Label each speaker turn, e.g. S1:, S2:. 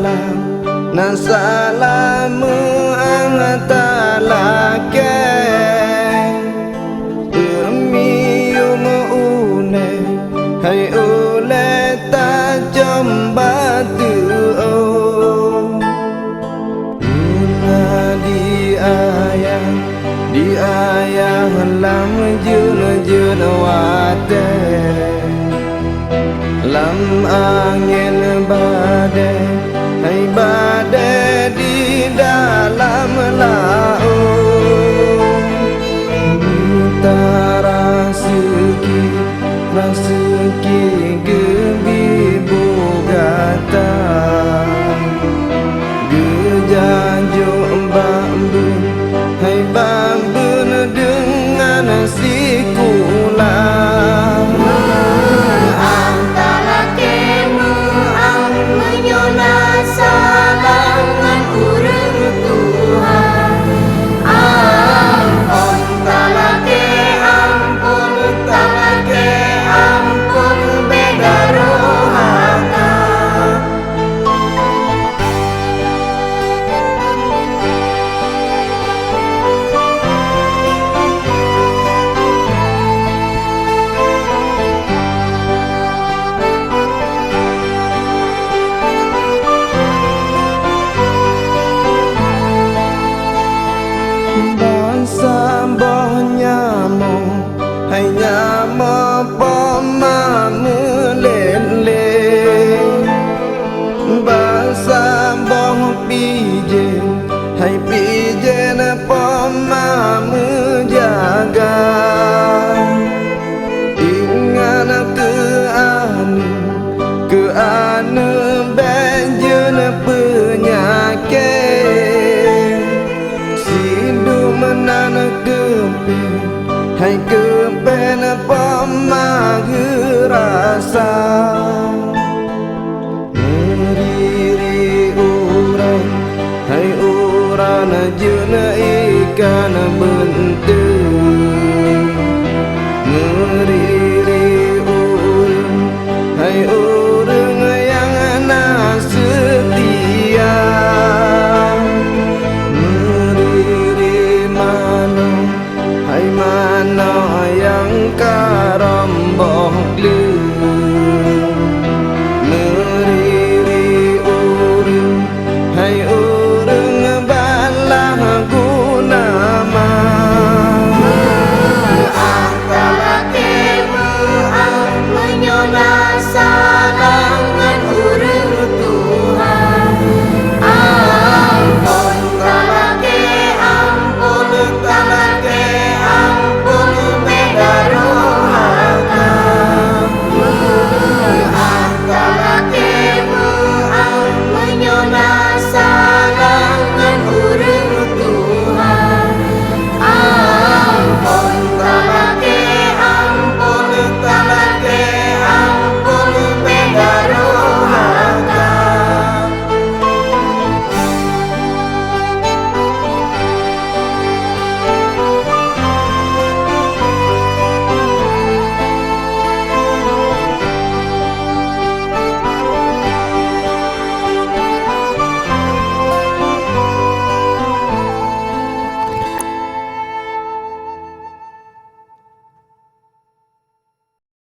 S1: salam na salamu ang talake demi yung une hay ule ta jomba tu di ayah lam jun wate lam angin badai hai badai di dalam laut utara rasuki gebi bogata gejanjo bambu hai bambu dengan sikula
S2: antara kemu ang menyona salangan urang Tuhan ampun talake ampun beda rohaka
S1: hay nyamo pomamu lele basa boh pije hay pije na pomamu jaga ingan ke anu benjun penyakit sindu menan kepe hai kepen pamahu rasa meriri uran hai uran juna ikan bentuk